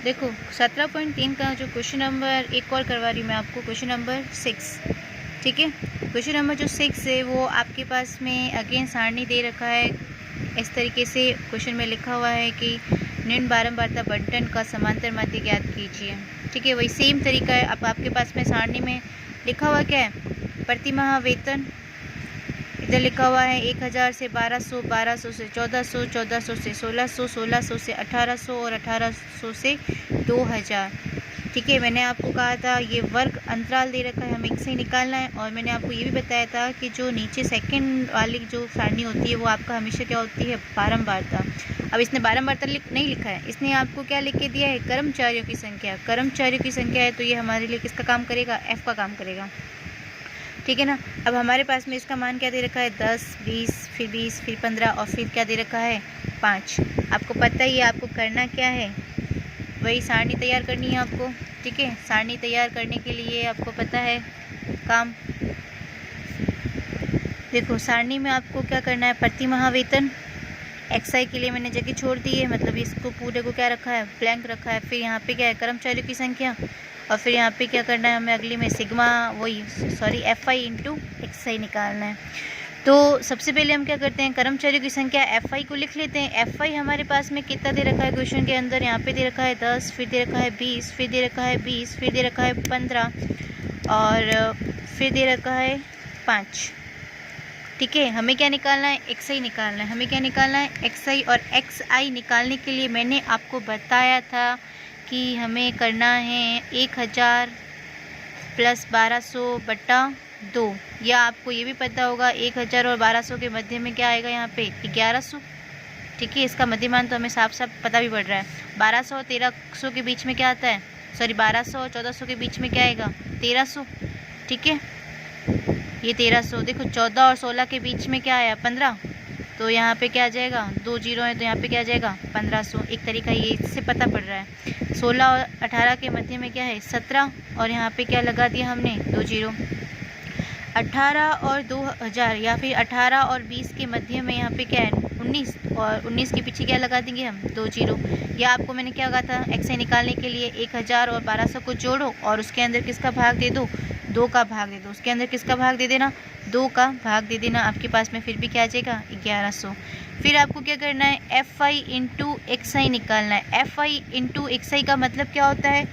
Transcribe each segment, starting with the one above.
देखो 17.3 का जो क्वेश्चन नंबर एक और करवा रही हूँ मैं आपको, क्वेश्चन नंबर 6। ठीक है, क्वेश्चन नंबर जो 6 है वो आपके पास में अगेन सारणी दे रखा है। इस तरीके से क्वेश्चन में लिखा हुआ है कि निम्न बारंबारता बंटन का समांतर माध्य ज्ञात कीजिए। ठीक है, वही सेम तरीका है। अब आपके पास में सारणी में लिखा हुआ क्या है, प्रति माह वेतन। इधर लिखा हुआ है 1000 से 1200, 1200 से 1400, 1400 से 1600, 1600 से 1800 और 1800 से 2000। ठीक है, मैंने आपको कहा था ये वर्ग अंतराल दे रखा है, हमें एक से ही निकालना है। और मैंने आपको ये भी बताया था कि जो नीचे सेकंड वाली जो सारणी होती है वो आपका हमेशा क्या होती है, बारंबारता। अब इसने बारंबारता नहीं लिखा है, इसने आपको क्या लिख के दिया है, कर्मचारियों की संख्या। कर्मचारियों की संख्या है तो ये हमारे लिए किसका काम करेगा, एफ का काम करेगा। ठीक है ना। अब हमारे पास में इसका मान क्या दे रखा है, 10, 20, फिर 15 और फिर क्या दे रखा है, 5। आपको पता ही है आपको करना क्या है, वही सारणी तैयार करनी है आपको। ठीक है, सारणी तैयार करने के लिए आपको पता है काम। देखो सारणी में आपको क्या करना है, प्रति माह वेतन XI के लिए मैंने जगह छोड़ दी है, मतलब इसको पूरे को क्या रखा है, ब्लैंक रखा है। फिर यहाँ पे क्या है, कर्मचारियों की संख्या। और फिर यहाँ पे क्या करना है हमें, अगली में सिग्मा, वही सॉरी FI इंटू XI निकालना है। तो सबसे पहले हम क्या करते हैं, कर्मचारियों की संख्या FI को लिख लेते हैं। FI हमारे पास में कितना दे रखा है क्वेश्चन के अंदर, यहाँ पे दे रखा है 10, फिर दे रखा है 20, फिर दे रखा है 20, फिर दे रखा है 15 और फिर दे रखा है 5। ठीक है, हमें क्या निकालना है, XI निकालना है। हमें क्या निकालना है, XI। और XI निकालने के लिए मैंने आपको बताया था कि हमें करना है 1000 प्लस 1200 बटा 2। या आपको ये भी पता होगा 1000 और 1200 के मध्य में क्या आएगा, यहाँ पे 1100। ठीक है, इसका मध्यमान तो हमें साफ साफ पता भी पड़ रहा है। 1200 और 1300 के बीच में क्या आता है, सॉरी 1200 और 1400 के बीच में क्या आएगा, 1300। ठीक है, ये 1300। देखो 14 और 16 के बीच में क्या आया, 15। तो यहाँ पे क्या आ जाएगा, 2 जीरो है तो यहाँ पे क्या आ जाएगा, 1500। एक तरीका ये इससे पता पड़ रहा है। 16 और 18 के मध्य में क्या है, 17 और यहाँ पे क्या लगा दिया हमने, 2 जीरो। 18 और 2000 या फिर 18 और 20 के मध्य में यहाँ पे क्या है, 19 और 19 के पीछे क्या लगा देंगे हम, 2 जीरो। या आपको मैंने क्या कहा था, XI निकालने के लिए 1000 और 1200 को जोड़ो और उसके अंदर किसका भाग दे दो, 2 का भाग दे दो। उसके अंदर किसका भाग दे देना, 2 का भाग दे देना। आपके पास में फिर भी क्या आ जाएगा, 1100। फिर आपको क्या करना है, FI इंटू XI निकालना है। FI इंटू XI का मतलब क्या होता है,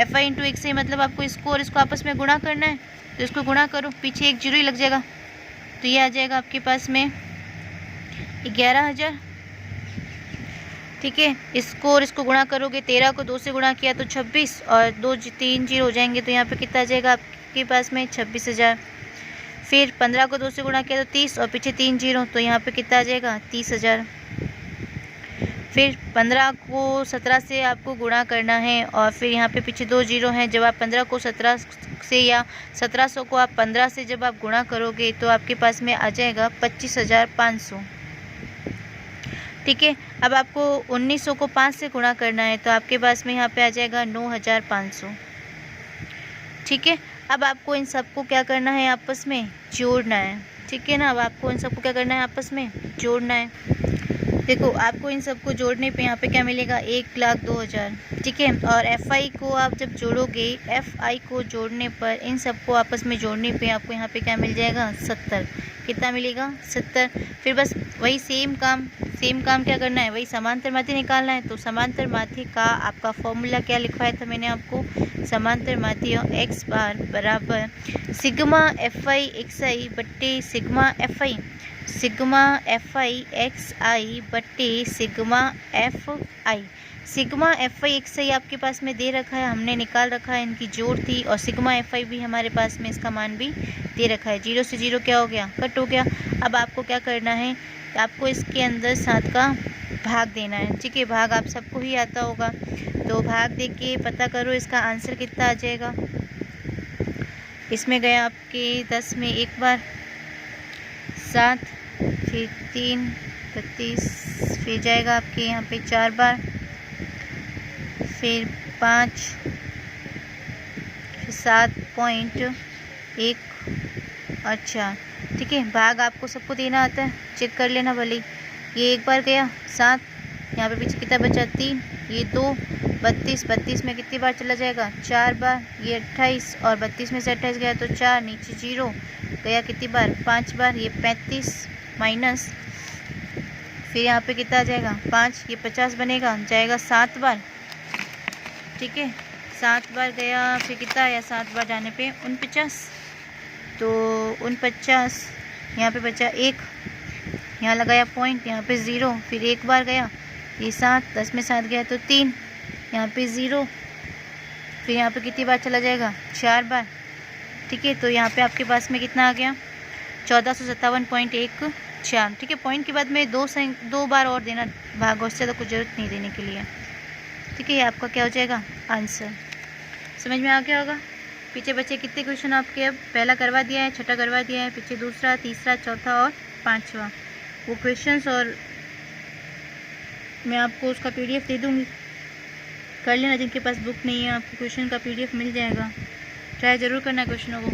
FI इंटू XI मतलब आपको इसको और इसको आपस में गुणा करना है। तो इसको गुणा करो, पीछे एक जीरो ही लग जाएगा, तो ये आ जाएगा आपके पास में 11000। ठीक है, इसको और इसको गुणा करोगे, 13 को 2 से गुणा किया तो 26 और 2 3 जीरो हो जाएंगे, तो यहाँ पे कितना आ जाएगा आपके पास में 26000। फिर 15 को 2 से गुणा किया तो 30 और पीछे 3 जीरो, तो यहाँ पे कितना आ जाएगा, 30000। फिर 15 को 17 से आपको गुणा करना है और फिर यहाँ पे पीछे 2 जीरो हैं। जब आप 15 को 17 से या 1700 को आप 15 से जब आप गुणा करोगे तो आपके पास में आ जाएगा 25500। ठीक है, अब आपको 1900 को 5 से गुणा करना है तो आपके पास में यहाँ पे आ जाएगा 9500। ठीक है, अब आपको इन सबको क्या करना है, आपस में जोड़ना है। ठीक है ना, अब आपको इन सबको क्या करना है, आपस में जोड़ना है। देखो आपको इन सबको जोड़ने पे यहाँ पे क्या मिलेगा, 1,02,000। ठीक है, और FI को आप जब जोड़ोगे, FI को जोड़ने पर इन सबको आपस में जोड़ने पे आपको यहाँ पे क्या मिल जाएगा, 70। कितना मिलेगा, 70। फिर बस वही सेम काम क्या करना है, वही समांतर माध्य निकालना है। तो समांतर माध्य का आपका फॉर्मूला क्या लिखवाया था मैंने आपको, समांतर माध्य x बार बराबर सिग्मा FI XI बट्टे sigma FI, sigma FI XI बट्टे sigma FI। Sigma FI XI आपके पास में दे रखा है, हमने निकाल रखा है, इनकी जोड़ थी। और सिग्मा FI भी हमारे पास में इसका मान भी दे रखा है। 0 से 0 क्या हो गया, कट हो गया। अब आपको क्या करना है, आपको इसके अंदर 7 का भाग देना है। ठीक है, भाग आप सबको ही आता होगा, तो भाग दे के पता करो इसका आंसर कितना आ जाएगा। इसमें गया आपके 10 में एक बार 7, फिर 3 32, फिर जाएगा आपके यहाँ पे 4 बार, फिर 5, फिर 7.1। अच्छा ठीक है, भाग आपको सबको देना आता है, चेक कर लेना भले। ये एक बार गया 7, यहाँ पे पीछे कितना बचा 3, ये 2, 32, 32 में कितनी बार चला जाएगा 4 बार, ये 28 और 32 में से 28 गया तो 4, नीचे 0 गया कितनी बार 5 बार, ये 35 माइनस, फिर यहाँ पे कितना आ जाएगा 5, ये 50 बनेगा, जाएगा 7 बार, ठीक है 7 बार गया, फिर कितना आया 7 बार जाने पे 49, तो 49 यहाँ पे बचा 1, यहाँ लगाया पॉइंट, यहाँ पे 0, फिर 1 बार गया, ये 7, 10 में 7 गया तो 3, यहाँ पे 0, फिर यहाँ पे कितनी बार चला जाएगा 4 बार, ठीक है। तो यहाँ पे आपके पास में कितना आ गया 1457.14, ठीक है। पॉइंट के बाद में 2 बार और देना भाग, उससे ज़्यादा कुछ ज़रूरत नहीं देने के लिए, ठीक है। ये आपका क्या हो जाएगा आंसर, समझ में आ गया होगा। पीछे बच्चे कितने क्वेश्चन आपके, अब पहला करवा दिया है, छठा करवा दिया है, पीछे दूसरा, तीसरा, चौथा और पाँचवा, वो क्वेश्चंस और मैं आपको उसका PDF दे दूँगी, कर लेना। जिनके पास बुक नहीं है आपको क्वेश्चन का PDF मिल जाएगा, ट्राई ज़रूर करना क्वेश्चनों को।